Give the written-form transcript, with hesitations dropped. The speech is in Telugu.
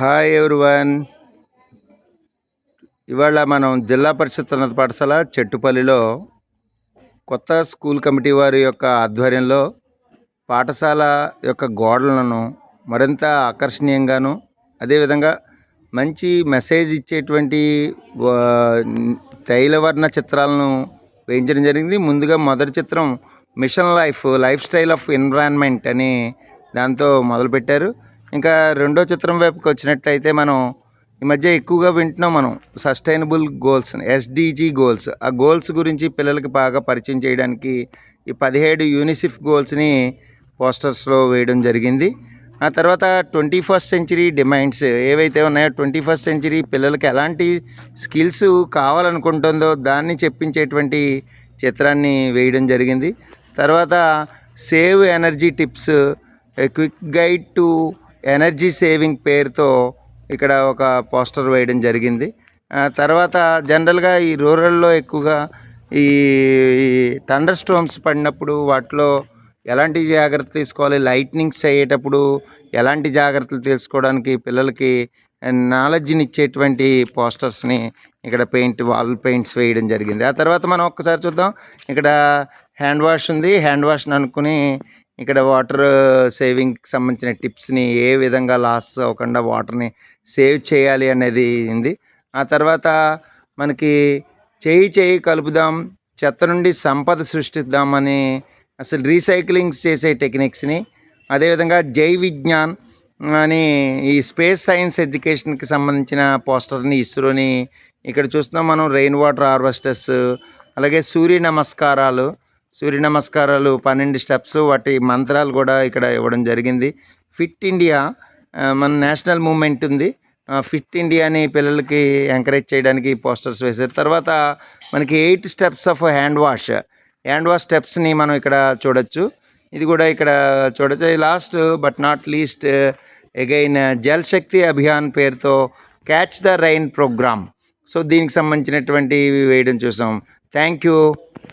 Hi everyone. ఇవాళ మనం జిల్లా పరిషత్ ఉన్నత పాఠశాల చెట్టుపల్లిలో కొత్త స్కూల్ కమిటీ వారి యొక్క ఆధ్వర్యంలో పాఠశాల యొక్క గోడలను మరింత ఆకర్షణీయంగాను, అదేవిధంగా మంచి మెసేజ్ ఇచ్చేటువంటి తైలవర్ణ చిత్రాలను వేయించడం జరిగింది. ముందుగా మొదటి చిత్రం mission lifestyle of environment అని దాంతో మొదలుపెట్టారు. ఇంకా రెండో చిత్రం వైపుకి వచ్చినట్టయితే మనం ఈ మధ్య ఎక్కువగా వింటున్నాం మనం సస్టైనబుల్ గోల్స్, ఎస్డిజి గోల్స్. ఆ గోల్స్ గురించి పిల్లలకి బాగా పరిచయం చేయడానికి ఈ 17 యూనిసెఫ్ గోల్స్ని పోస్టర్స్లో వేయడం జరిగింది. ఆ తర్వాత 21st సెంచరీ డిమాండ్స్ ఏవైతే ఉన్నాయో 21st సెంచరీ పిల్లలకి ఎలాంటి స్కిల్స్ కావాలనుకుంటుందో దాన్ని చెప్పించేటువంటి చిత్రాన్ని వేయడం జరిగింది. తర్వాత save energy tips, quick guide to energy saving పేరుతో ఇక్కడ ఒక పోస్టర్ వేయడం జరిగింది. తర్వాత జనరల్గా ఈ రూరల్లో ఎక్కువగా ఈ థండర్ స్టార్మ్స్ పడినప్పుడు వాటిలో ఎలాంటి జాగ్రత్తలు తీసుకోవాలి, లైట్నింగ్స్ అయ్యేటప్పుడు ఎలాంటి జాగ్రత్తలు తీసుకోవడానికి పిల్లలకి నాలెడ్జ్ని ఇచ్చేటువంటి పోస్టర్స్ని ఇక్కడ వాల్ పెయింట్స్ వేయడం జరిగింది. ఆ తర్వాత మనం ఒక్కసారి చూద్దాం. ఇక్కడ హ్యాండ్ వాష్ ఉంది. హ్యాండ్ వాష్ని అనుకుని ఇక్కడ వాటర్ సేవింగ్కి సంబంధించిన టిప్స్ని ఏ విధంగా లాస్ అవ్వకుండా వాటర్ని సేవ్ చేయాలి అనేది ఉంది. ఆ తర్వాత మనకి చేయి కలుపుదాం, చెత్త నుండి సంపద సృష్టిద్దామని అసలు రీసైక్లింగ్స్ చేసే టెక్నిక్స్ని, అదేవిధంగా జై విజ్ఞాన్ అని ఈ స్పేస్ సైన్స్ ఎడ్యుకేషన్కి సంబంధించిన పోస్టర్ని ఇస్రోని ఇక్కడ చూస్తున్నాం మనం. రెయిన్ వాటర్ హార్వెస్టర్స్, అలాగే సూర్య నమస్కారాలు 12 స్టెప్స్, వాటి మంత్రాలు కూడా ఇక్కడ ఇవ్వడం జరిగింది. ఫిట్ ఇండియా మన నేషనల్ మూమెంట్ ఉంది. ఫిట్ ఇండియాని పిల్లలకి ఎంకరేజ్ చేయడానికి పోస్టర్స్ వేశారు. తర్వాత మనకి 8 స్టెప్స్ ఆఫ్ హ్యాండ్ వాష్ స్టెప్స్ని మనం ఇక్కడ చూడొచ్చు. ఇది కూడా ఇక్కడ చూడొచ్చు. Last but not least again Jal Shakti Abhiyan పేరుతో catch the rain programme. So దీనికి సంబంధించినటువంటి వేయడం చూసాం. Thank you.